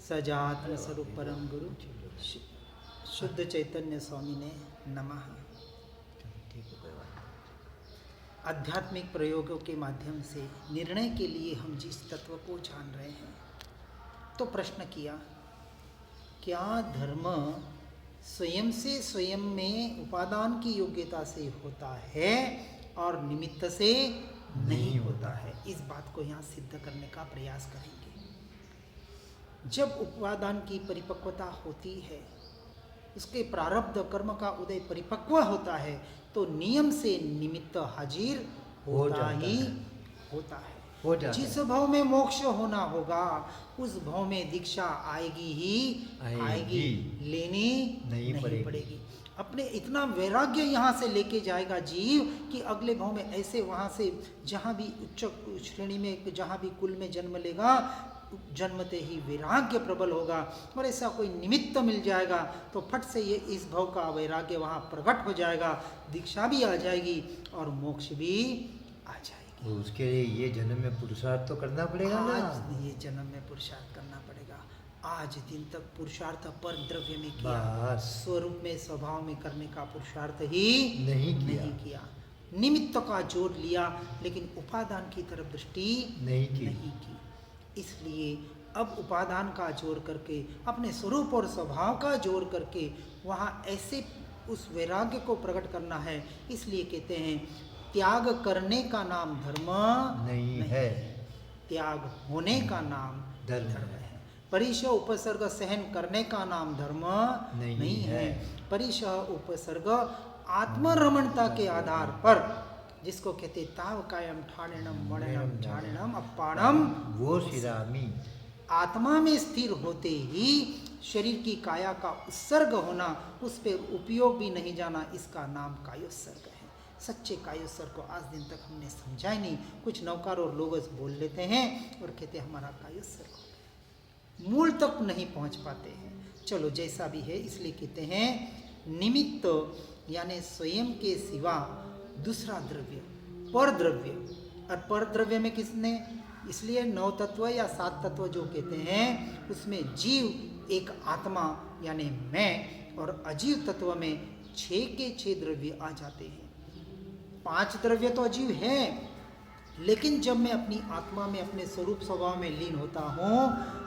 सजात्म स्वरूप परम गुरु शुद्ध चैतन्य स्वामी ने नमः। आध्यात्मिक प्रयोगों के माध्यम से निर्णय के लिए हम जिस तत्व को जान रहे हैं, तो प्रश्न किया, क्या धर्म स्वयं से स्वयं में उपादान की योग्यता से होता है और निमित्त से नहीं होता है? इस बात को यहाँ सिद्ध करने का प्रयास करेंगे। जब उपादान की परिपक्वता होती है, उसके प्रारब्ध कर्म का उदय परिपक्व होता है, तो नियम से निमित्त हाजिर होता है। जिस भाव में मोक्ष होना होगा उस भाव में दीक्षा आएगी ही आएगी, लेनी नहीं पड़ेगी। अपने इतना वैराग्य यहाँ से लेके जाएगा जीव कि अगले भाव में ऐसे वहाँ से जहाँ भी उच्च श्रेणी में, जहाँ भी कुल में जन्म लेगा, जन्मते ही वैराग्य प्रबल होगा और ऐसा कोई निमित्त मिल जाएगा तो फट से ये इस भाव का वैराग्य वहाँ प्रकट हो जाएगा, दीक्षा भी आ जाएगी और मोक्ष भी आ जाएगी। उसके लिए ये जन्म में पुरुषार्थ तो करना पड़ेगा ना। ये जन्म में पुरुषार्थ करना पड़ेगा। आज दिन तक पुरुषार्थ पर द्रव्य में किया, स्वरूप में स्वभाव में करने का पुरुषार्थ ही नहीं किया। निमित्त का जोर लिया लेकिन उपादान की तरफ दृष्टि नहीं की। इसलिए अब उपादान का जोर करके, अपने स्वरूप और स्वभाव का जोर करके वहाँ ऐसे उस वैराग्य को प्रकट करना है। इसलिए कहते हैं त्याग करने का नाम धर्म नहीं है, त्याग होने का नाम धर्म है। परिशः उपसर्ग सहन करने का नाम धर्म नहीं है। परिशः उपसर्ग आत्मरमणता के आधार पर, जिसको कहते ताव कायम ठाणिणम मणिणम झाणिणम अपाणम वो शिरामी, आत्मा में स्थिर होते ही शरीर की काया का उत्सर्ग होना, उस पर उपयोग भी नहीं जाना, इसका नाम कायोत्सर्ग है। सच्चे कायोत्सर्ग को आज दिन तक हमने समझा ही नहीं। कुछ नौकार और लोग बोल लेते हैं और कहते हैं हमारा कायोत्सर्ग हो गया, मूल तक नहीं पहुंच पाते हैं। चलो जैसा भी है, इसलिए कहते हैं निमित्त यानी स्वयं के सिवा दूसरा द्रव्य, पर द्रव्य। और पर द्रव्य में किसने, इसलिए 9 तत्व या 7 तत्व जो कहते हैं उसमें जीव एक आत्मा यानी मैं, और अजीव तत्व में 6 के 6 द्रव्य आ जाते हैं। 5 द्रव्य तो अजीव है, लेकिन जब मैं अपनी आत्मा में अपने स्वरूप स्वभाव में लीन होता हूँ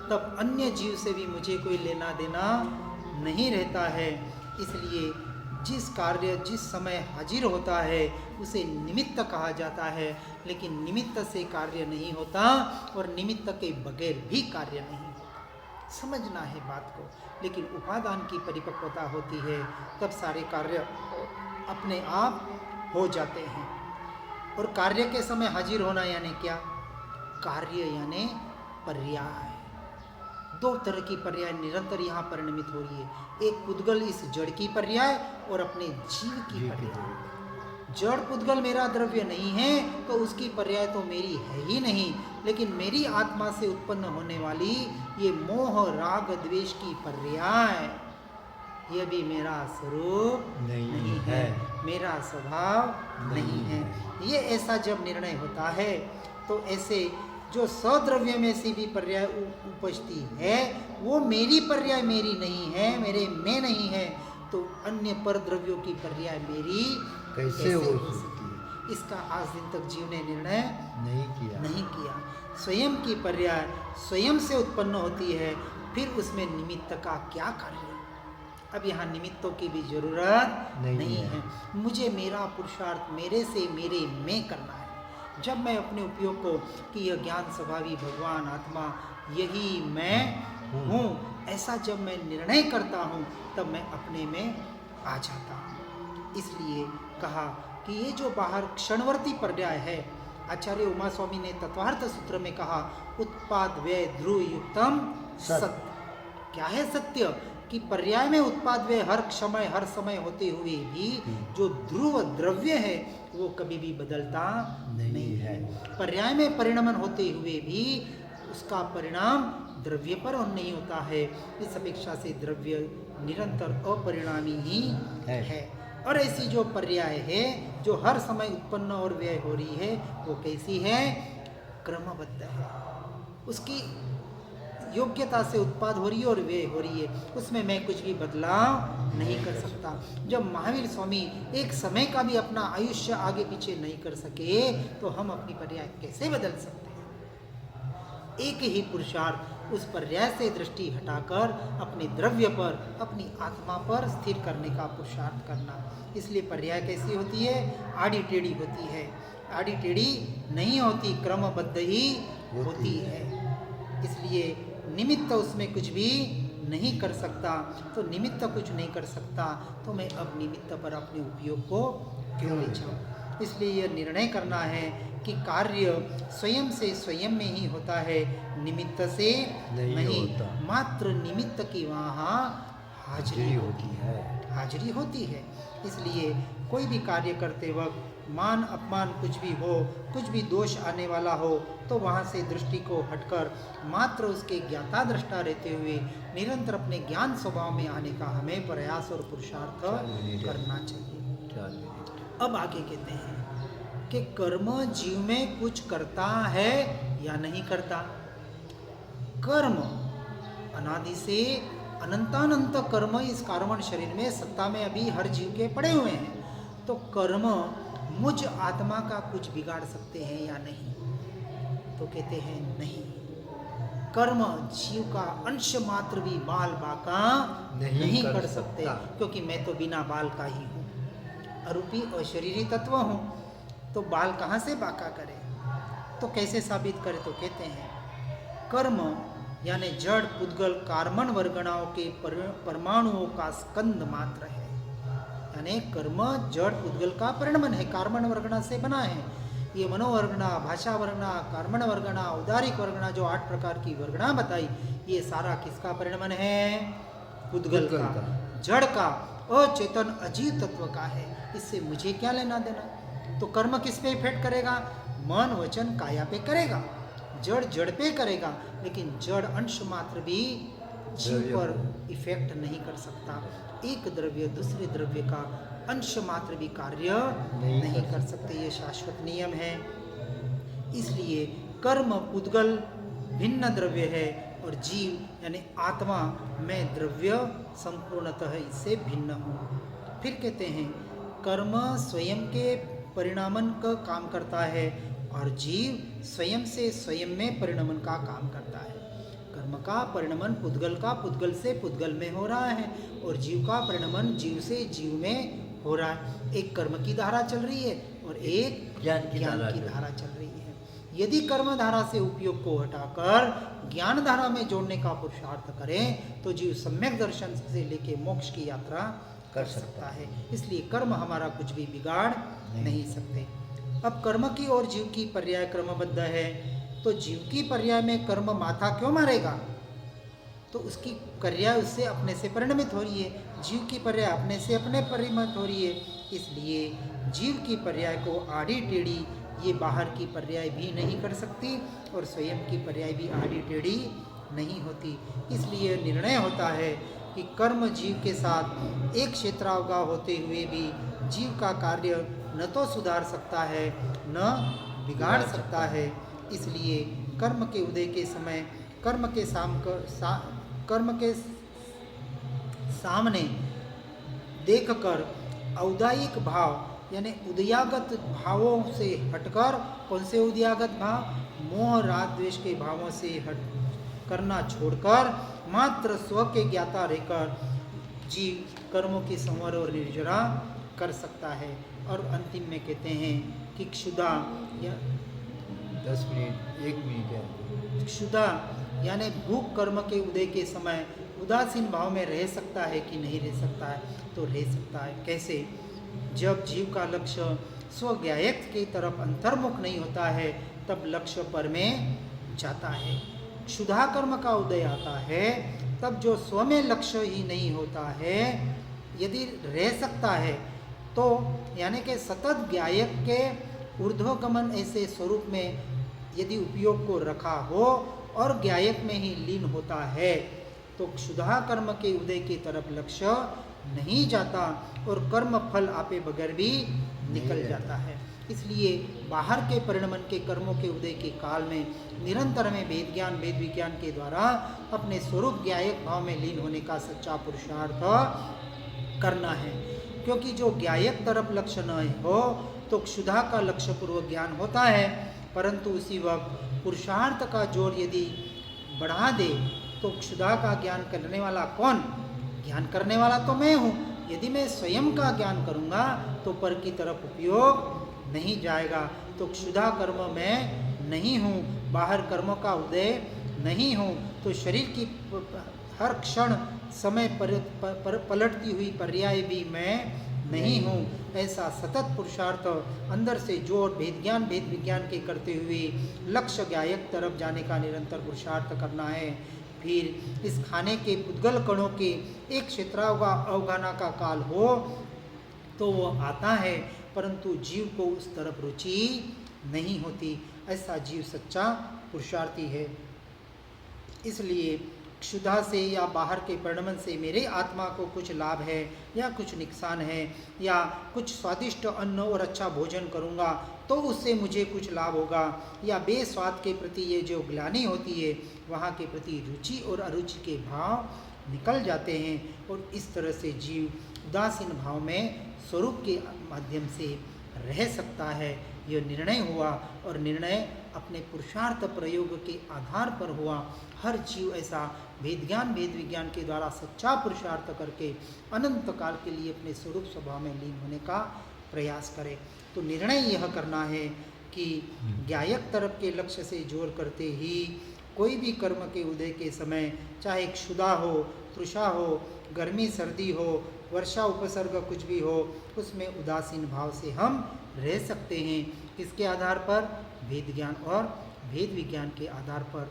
तब अन्य जीव से भी मुझे कोई लेना देना नहीं रहता है। इसलिए जिस कार्य जिस समय हाजिर होता है उसे निमित्त कहा जाता है, लेकिन निमित्त से कार्य नहीं होता और निमित्त के बगैर भी कार्य नहीं होता। समझना है बात को। लेकिन उपादान की परिपक्वता होती है तब सारे कार्य अपने आप हो जाते हैं। और कार्य के समय हाजिर होना यानी क्या? कार्य यानी पर्याय। 2 तरह की पर्याय निरंतर यहाँ परिणमित हो रही है। एक पुद्गल इस जड़ की पर्याय और अपने जीव की पर्याय। जड़ पुद्गल मेरा द्रव्य नहीं है तो उसकी पर्याय तो मेरी है ही नहीं, लेकिन मेरी आत्मा से उत्पन्न होने वाली ये मोह राग द्वेष की पर्याय, ये भी मेरा स्वरूप नहीं है, मेरा स्वभाव नहीं है। ये ऐसा जब निर्णय होता है तो ऐसे जो सद्रव्य में से भी पर्याय उपजती है वो मेरी पर्याय मेरी नहीं है, मेरे में नहीं है, तो अन्य पर द्रव्यों की पर्याय मेरी कैसे हो सकती है? इसका आज दिन तक जीव ने निर्णय नहीं किया। स्वयं की पर्याय स्वयं से उत्पन्न होती है, फिर उसमें निमित्त का क्या कार्य? अब यहाँ निमित्तों की भी जरूरत नहीं है। मुझे मेरा पुरुषार्थ मेरे से मेरे में करना है। जब मैं अपने उपयोग को कि यह ज्ञान स्वभावी भगवान आत्मा यही मैं हूँ, ऐसा जब मैं निर्णय करता हूँ तब मैं अपने में आ जाता हूँ। इसलिए कहा कि ये जो बाहर क्षणवर्ती पर्याय है, आचार्य उमा स्वामी ने तत्वार्थ सूत्र में कहा उत्पाद व्यय ध्रुव युक्तम सत्य। क्या है सत्य? कि पर्याय में उत्पाद व्यय हर समय होते हुए भी जो ध्रुव द्रव्य है वो कभी भी बदलता नहीं है। पर्याय में परिणमन होते हुए भी उसका परिणाम द्रव्य पर नहीं होता है। इस अपेक्षा से द्रव्य निरंतर अपरिणामी ही है। और ऐसी जो पर्याय है जो हर समय उत्पन्न और व्यय हो रही है वो कैसी है? क्रमबद्ध है। उसकी योग्यता से उत्पाद हो रही है और व्यय हो रही है, उसमें मैं कुछ भी बदलाव नहीं कर सकता। जब महावीर स्वामी एक समय का भी अपना आयुष्य आगे पीछे नहीं कर सके तो हम अपनी पर्याय कैसे बदल सकते हैं? एक ही पुरुषार्थ उस पर्याय से दृष्टि हटाकर अपने द्रव्य पर, अपनी आत्मा पर स्थिर करने का पुरुषार्थ करना। इसलिए पर्याय कैसी होती है? आड़ी टेढ़ी होती है, आड़ी टेढ़ी नहीं होती, क्रमबद्ध ही होती है। इसलिए निमित्त उसमें कुछ भी नहीं कर सकता, तो निमित्त कुछ नहीं कर सकता तो मैं अब निमित्त पर अपने उपयोग को क्यों ले जाऊँ? इसलिए यह निर्णय करना है कि कार्य स्वयं से स्वयं में ही होता है, निमित्त से नहीं होता। मात्र निमित्त की वहाँ हाजिरी होती है, हाजिरी होती है। इसलिए कोई भी कार्य करते वक्त मान अपमान कुछ भी हो, कुछ भी दोष आने वाला हो, तो वहाँ से दृष्टि को हटकर मात्र उसके ज्ञाता दृष्टा रहते हुए निरंतर अपने ज्ञान स्वभाव में आने का हमें प्रयास और पुरुषार्थ करना चाहिए। अब आगे कहते हैं कि कर्म जीव में कुछ करता है या नहीं करता। कर्म अनादि से अनंतानंत कर्म इस कार्बन शरीर में सत्ता में अभी हर जीव के पड़े हुए हैं, तो कर्म मुझ आत्मा का कुछ बिगाड़ सकते हैं या नहीं? तो कहते हैं नहीं। कर्म जीव का अंश मात्र भी बाल बाका नहीं कर सकते, क्योंकि मैं तो बिना बाल का ही हूँ, अरूपी और शरीरी तत्व हूँ, तो बाल कहाँ से बाका करे? तो कैसे साबित करे? तो कहते हैं कर्म यानी जड़ पुद्गल कार्बन वर्गणाओं के परमाणुओं का स्कंद मात्र है। यानी कर्म जड़ पुद्गल का परिणमन है, कार्बन वर्गणा से बना है। ये मनोवर्गणा, भाषा वर्गणा, कर्मण वर्गणा, उदारिक वर्गणा, जो 8 प्रकार की वर्गणा बताई, ये सारा किसका परिणमन है? पुद्गल का, जड़ का, अचेतन अजीव तत्व का है। इससे मुझे क्या लेना देना? तो कर्म किस पे इफेक्ट करेगा? मन वचन काया पे करेगा, जड़ जड़ पे करेगा, लेकिन जड़ अंश मात्र भी जीव पर इफेक्ट नहीं कर सकता। एक द्रव्य दूसरे द्रव्य का अंश मात्र भी कार्य नहीं कर सकते, ये शाश्वत नियम है। इसलिए कर्म पुद्गल भिन्न द्रव्य है और जीव यानी आत्मा मैं द्रव्य संपूर्णतः इससे भिन्न हूँ। फिर कहते हैं कर्म स्वयं के परिणामन का काम करता है और जीव स्वयं से स्वयं में परिणमन का काम करता है। कर्म का परिणमन पुद्गल का पुद्गल से पुद्गल में हो रहा है और जीव का परिणमन जीव से जीव में हो रहा है। एक कर्म की धारा चल रही है और एक ज्ञान की धारा चल रही है। यदि कर्म धारा से उपयोग को हटाकर ज्ञान धारा में जोड़ने का पुरुषार्थ करें तो जीव सम्यक दर्शन से लेके मोक्ष की यात्रा कर सकता है। इसलिए कर्म हमारा कुछ भी बिगाड़ नहीं सकते। अब कर्म की और जीव की पर्याय क्रमबद्ध है, तो जीव की पर्याय में कर्म माथा क्यों मारेगा? तो उसकी पर्याय उससे अपने से परिणमित हो रही है, जीव की पर्याय अपने से अपने परिणमित हो रही है। इसलिए जीव की पर्याय को आड़ी टेढ़ी ये बाहर की पर्याय भी नहीं कर सकती और स्वयं की पर्याय भी आड़ी टेढ़ी नहीं होती। इसलिए निर्णय होता है कि कर्म जीव के साथ एक क्षेत्रावगाह होते हुए भी जीव का कार्य न तो सुधार सकता है न बिगाड़ सकता है। इसलिए कर्म के उदय के समय कर्म के सामने देखकर औदायिक भाव यानी उदयागत भावों से हटकर, कौन से उदयागत भाव? मोह राग द्वेष के भावों से हट करना छोड़कर मात्र स्व के ज्ञाता रहकर जीव कर्मों की संवर और निर्जरा कर सकता है। और अंतिम में कहते हैं कि क्षुधा या 10 मिनट 1 मिनट है। क्षुधा यानी भूख कर्म के उदय के समय उदासीन भाव में रह सकता है कि नहीं रह सकता है? तो रह सकता है। कैसे? जब जीव का लक्ष्य स्वज्ञायक की तरफ अंतर्मुख नहीं होता है तब लक्ष्य पर में जाता है। क्षुधा कर्म का उदय आता है तब जो स्व में लक्ष्य ही नहीं होता है, यदि रह सकता है तो यानी कि सतत ज्ञायक के ऊर्ध्वगमन ऐसे स्वरूप में यदि उपयोग को रखा हो और ज्ञायक में ही लीन होता है तो क्षुधा कर्म के उदय की तरफ लक्ष्य नहीं जाता और कर्म फल आपे बगैर भी निकल जाता है। इसलिए बाहर के परिणमन के कर्मों के उदय के काल में निरंतर में वेद ज्ञान वेद विज्ञान के द्वारा अपने स्वरूप ज्ञायक भाव में लीन होने का सच्चा पुरुषार्थ करना है। क्योंकि जो ज्ञायक तरफ लक्ष्य न हो तो क्षुधा का लक्ष्य पूर्वक ज्ञान होता है, परंतु उसी वक्त पुरुषार्थ का जोर यदि बढ़ा दे तो क्षुधा का ज्ञान करने वाला कौन? ज्ञान करने वाला तो मैं हूँ। यदि मैं स्वयं का ज्ञान करूँगा तो पर की तरफ उपयोग नहीं जाएगा। तो क्षुधा कर्म मैं नहीं हूँ, बाहर कर्मों का उदय नहीं हूँ, तो शरीर की हर क्षण समय पलटती हुई पर्याय भी मैं नहीं हूँ। ऐसा सतत पुरुषार्थ अंदर से जोर भेद ज्ञान भेद विज्ञान के करते हुए लक्ष्य ज्ञायक तरफ जाने का निरंतर पुरुषार्थ करना है। फिर इस खाने के पुद्गल कणों के एक क्षेत्रावगाना का काल हो तो वो आता है, परंतु जीव को उस तरफ रुचि नहीं होती। ऐसा जीव सच्चा पुरुषार्थी है। इसलिए क्षुधा से या बाहर के परिणमन से मेरे आत्मा को कुछ लाभ है या कुछ नुकसान है, या कुछ स्वादिष्ट अन्न और अच्छा भोजन करूँगा तो उससे मुझे कुछ लाभ होगा, या बेस्वाद के प्रति ये जो ग्लानि होती है वहाँ के प्रति रुचि और अरुचि के भाव निकल जाते हैं। और इस तरह से जीव उदासीन भाव में स्वरूप के माध्यम से रह सकता है। यह निर्णय हुआ और निर्णय अपने पुरुषार्थ प्रयोग के आधार पर हुआ। हर जीव ऐसा वेद ज्ञान वेद विज्ञान के द्वारा सच्चा पुरुषार्थ करके अनंत काल के लिए अपने स्वरूप स्वभाव में लीन होने का प्रयास करे। तो निर्णय यह करना है कि ज्ञायक तरफ के लक्ष्य से जोर करते ही कोई भी कर्म के उदय के समय, चाहे क्षुधा हो, तृषा हो, गर्मी सर्दी हो, वर्षा उपसर्ग कुछ भी हो, उसमें उदासीन भाव से हम रह सकते हैं। किसके आधार पर? वेद ज्ञान और वेद विज्ञान के आधार पर,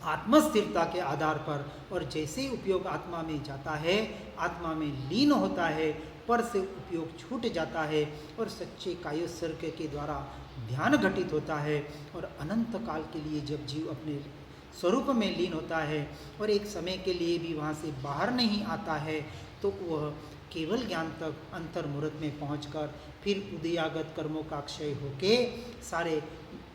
आत्मस्थिरता के आधार पर। और जैसे उपयोग आत्मा में जाता है, आत्मा में लीन होता है, पर से उपयोग छूट जाता है और सच्चे कायोत्सर्ग के द्वारा ध्यान घटित होता है। और अनंत काल के लिए जब जीव अपने स्वरूप में लीन होता है और एक समय के लिए भी वहाँ से बाहर नहीं आता है, तो वह केवल ज्ञान तक अंतर्मुहूर्त में पहुंचकर फिर उदयागत कर्मों का क्षय होके सारे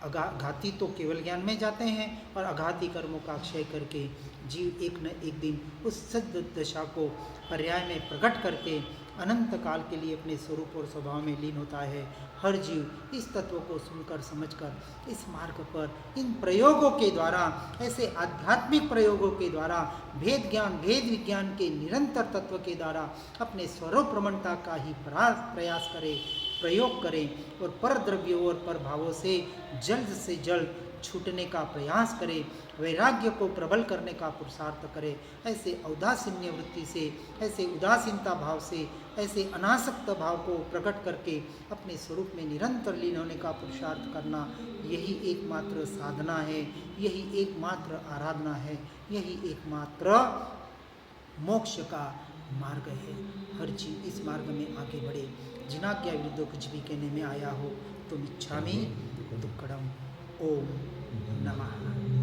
घाती तो केवल ज्ञान में जाते हैं और अघाती कर्मों का क्षय करके जीव एक न एक दिन उस सद दशा को पर्याय में प्रकट करके अनंत काल के लिए अपने स्वरूप और स्वभाव में लीन होता है। हर जीव इस तत्व को सुनकर समझकर इस मार्ग पर इन प्रयोगों के द्वारा, ऐसे आध्यात्मिक प्रयोगों के द्वारा, भेद ज्ञान भेद विज्ञान के निरंतर तत्व के द्वारा अपने स्वरूप प्रमणता का ही प्रयास करे, प्रयोग करें और पर द्रव्यों और पर भावों से जल्द छूटने का प्रयास करें, वैराग्य को प्रबल करने का पुरुषार्थ करें। ऐसे औदासीन्य वृत्ति से, ऐसे उदासीनता भाव से, ऐसे अनासक्त भाव को प्रकट करके अपने स्वरूप में निरंतर लीन होने का पुरुषार्थ करना, यही एकमात्र साधना है, यही एकमात्र आराधना है, यही एकमात्र मोक्ष का मार्ग है। हर जीव इस मार्ग में आगे बढ़े। जिनाज्ञा विरुद्ध कुछ भी कहने में आया हो तो मिच्छामि दुक्कडम। ओम नमः।